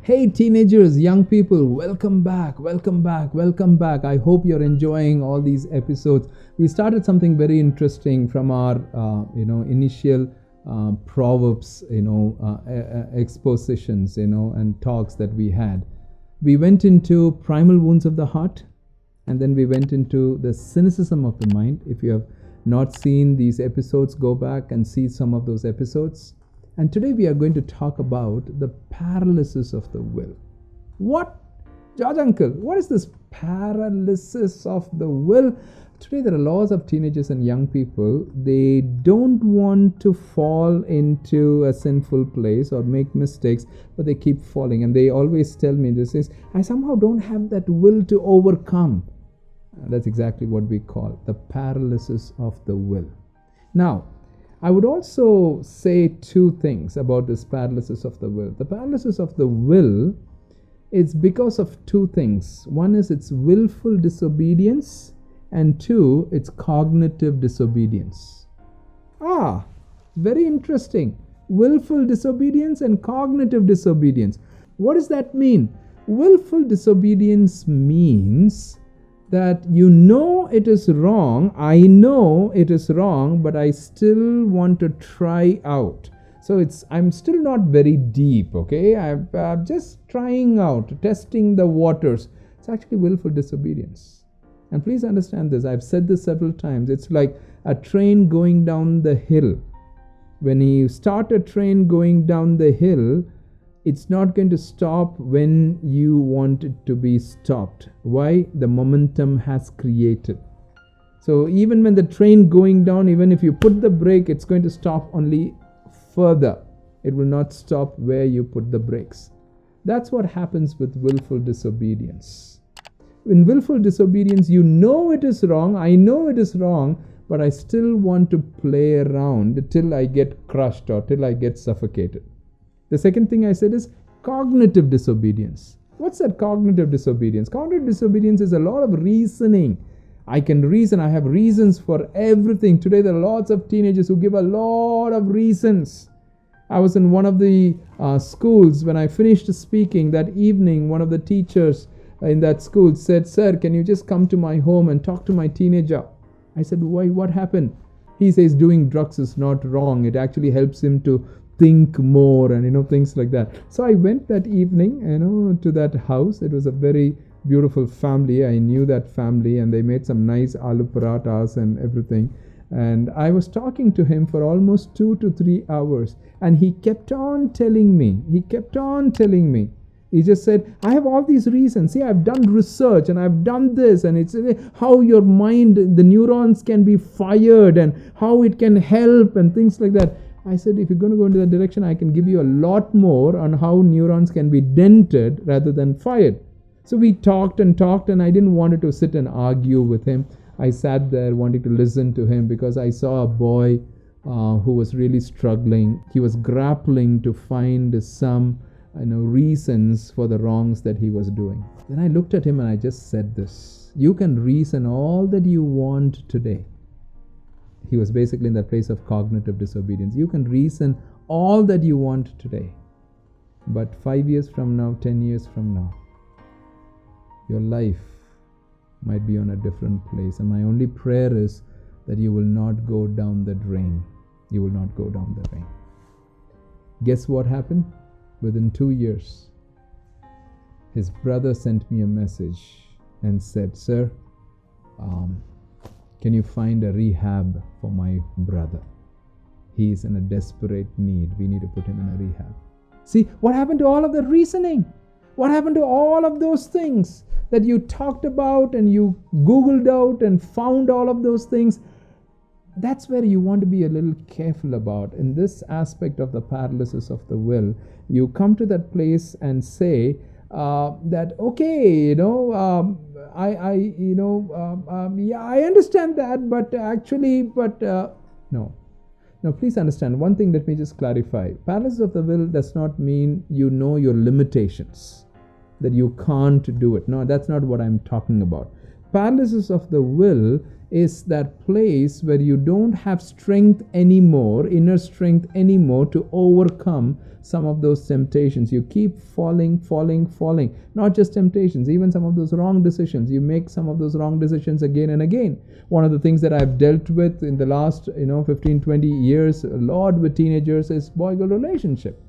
Hey teenagers, young people, welcome back, welcome back, welcome back. I hope you're enjoying all these episodes. We started something very interesting from our initial proverbs, expositions, and talks that we had. We went into primal wounds of the heart, and then we went into the cynicism of the mind. If you have not seen these episodes, go back and see some of those episodes. And today we are going to talk about the paralysis of the will. What? George Uncle, what is this paralysis of the will? Today there are lots of teenagers and young people. They don't want to fall into a sinful place or make mistakes, but they keep falling. And they always tell me this is, I somehow don't have that will to overcome. That's exactly what we call the paralysis of the will. Now, I would also say two things about this paralysis of the will. The paralysis of the will is because of two things. One is its willful disobedience, and two, it's cognitive disobedience. Very interesting. Willful disobedience and cognitive disobedience. What does that mean? Willful disobedience means that you know it is wrong, I know it is wrong, but I still want to try out. So I'm still not very deep, okay? I'm just trying out, testing the waters. It's actually willful disobedience. And please understand this, I've said this several times. It's like a train going down the hill. When you start a train going down the hill, it's not going to stop when you want it to be stopped. Why? The momentum has created. So even when the train going down, even if you put the brake, it's going to stop only further. It will not stop where you put the brakes. That's what happens with willful disobedience. In willful disobedience, you know it is wrong, I know it is wrong, but I still want to play around till I get crushed or till I get suffocated. The second thing I said is cognitive disobedience. What's that cognitive disobedience? Cognitive disobedience is a lot of reasoning. I can reason, I have reasons for everything. Today there are lots of teenagers who give a lot of reasons. I was in one of the schools when I finished speaking that evening. One of the teachers in that school said, "Sir, can you just come to my home and talk to my teenager?" I said, "Why? What happened?" He says doing drugs is not wrong. It actually helps him to think more and things like that. So I went that evening to that house. It was a very beautiful family. I knew that family, and they made some nice aloo parathas and everything, and I was talking to him for almost 2 to 3 hours, and he kept on telling me he just said, I have all these reasons. See, I've done research and I've done this, and it's how your mind, the neurons can be fired and how it can help and things like that. I said, if you're going to go into that direction, I can give you a lot more on how neurons can be dented rather than fired. So we talked, and I didn't want to sit and argue with him. I sat there wanting to listen to him because I saw a boy who was really struggling. He was grappling to find some reasons for the wrongs that he was doing. Then I looked at him and I just said this: you can reason all that you want today. He was basically in that place of cognitive disobedience. You can reason all that you want today, but 5 years from now, 10 years from now, your life might be on a different place. And my only prayer is that you will not go down the drain. You will not go down the drain. Guess what happened? Within 2 years, his brother sent me a message and said, "Sir, can you find a rehab for my brother? He is in a desperate need. We need to put him in a rehab." See, what happened to all of the reasoning? What happened to all of those things that you talked about and you Googled out and found all of those things? That's where you want to be a little careful about. In this aspect of the paralysis of the will, you come to that place and say that, okay, I understand that, but actually, no. Now, please understand one thing. Let me just clarify. Paralysis of the will does not mean you know your limitations, that you can't do it. No, that's not what I'm talking about. paralysis of the will is that place where you don't have strength anymore, inner strength anymore, to overcome some of those temptations. You keep falling. Not just temptations, even some of those wrong decisions. You make some of those wrong decisions again and again. One of the things that I've dealt with in the last 15, 20 years a lot with teenagers is boy-girl relationship.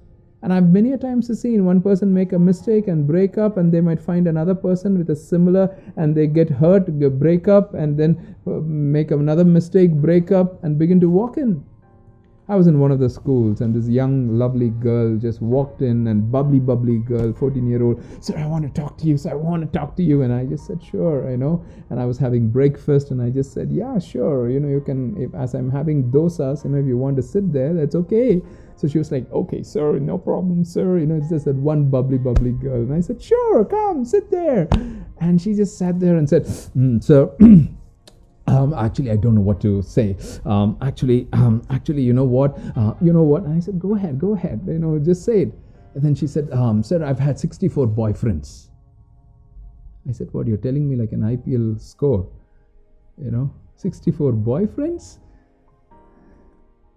And I've many a times seen one person make a mistake and break up, and they might find another person with a similar, and they get hurt, break up, and then make another mistake, break up, and begin to walk in. I was in one of the schools, and this young, lovely girl just walked in, and bubbly girl, 14-year-old, "Sir, I want to talk to you, sir, I want to talk to you." And I just said, "Sure," and I was having breakfast, and I just said, "Yeah, sure, you can, as I'm having dosas, if you want to sit there, that's okay." So she was like, "Okay, sir, no problem, sir." It's just that one bubbly girl. And I said, "Sure, come, sit there." And she just sat there and said, "Sir, actually, I don't know what to say. Actually, you know what? And I said, "Go ahead, just say it." And then she said, "Sir, I've had 64 boyfriends." I said, "What, you're telling me like an IPL score? 64 boyfriends?"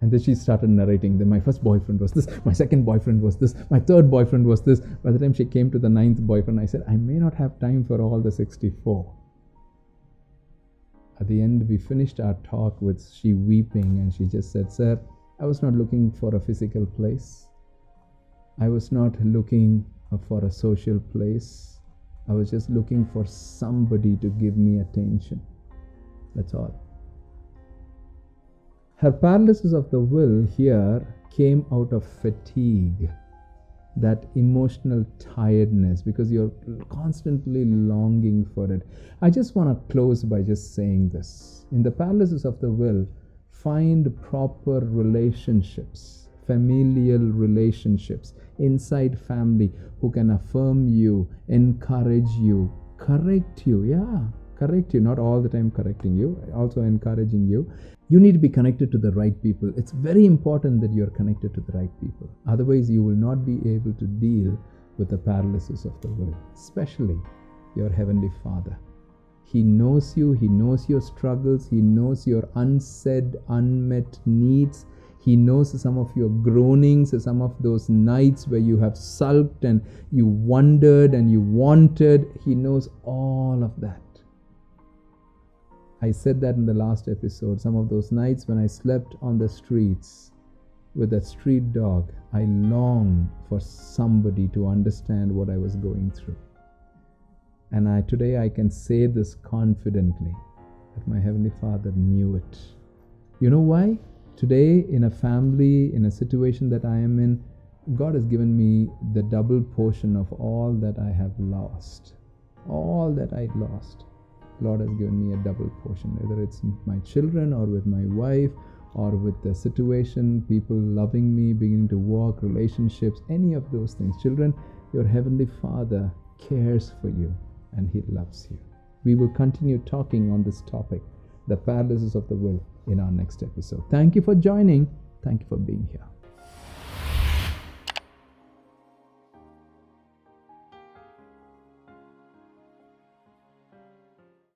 And then she started narrating that my first boyfriend was this, my second boyfriend was this, my third boyfriend was this. By the time she came to the 9th boyfriend, I said, "I may not have time for all the 64. At the end, we finished our talk with she weeping, and she just said, "Sir, I was not looking for a physical place. I was not looking for a social place. I was just looking for somebody to give me attention. That's all." Her paralysis of the will here came out of fatigue, that emotional tiredness, because you're constantly longing for it. I just want to close by just saying this. In the paralysis of the will, find proper relationships, familial relationships, inside family, who can affirm you, encourage you, correct you. Correct you, not all the time correcting you, also encouraging you. You need to be connected to the right people. It's very important that you're connected to the right people. Otherwise, you will not be able to deal with the paralysis of the will, especially your Heavenly Father. He knows you. He knows your struggles. He knows your unsaid, unmet needs. He knows some of your groanings, some of those nights where you have sulked and you wondered and you wanted. He knows all of that. I said that in the last episode. Some of those nights when I slept on the streets with that street dog, I longed for somebody to understand what I was going through. And today I can say this confidently, that my Heavenly Father knew it. You know why? Today, in a family, in a situation that I am in, God has given me the double portion of all that I have lost. All that I lost. Lord has given me a double portion, whether it's my children or with my wife or with the situation, people loving me, beginning to walk, relationships, any of those things. Children, your Heavenly Father cares for you and He loves you. We will continue talking on this topic, the paralysis of the will, in our next episode. Thank you for joining. Thank you for being here.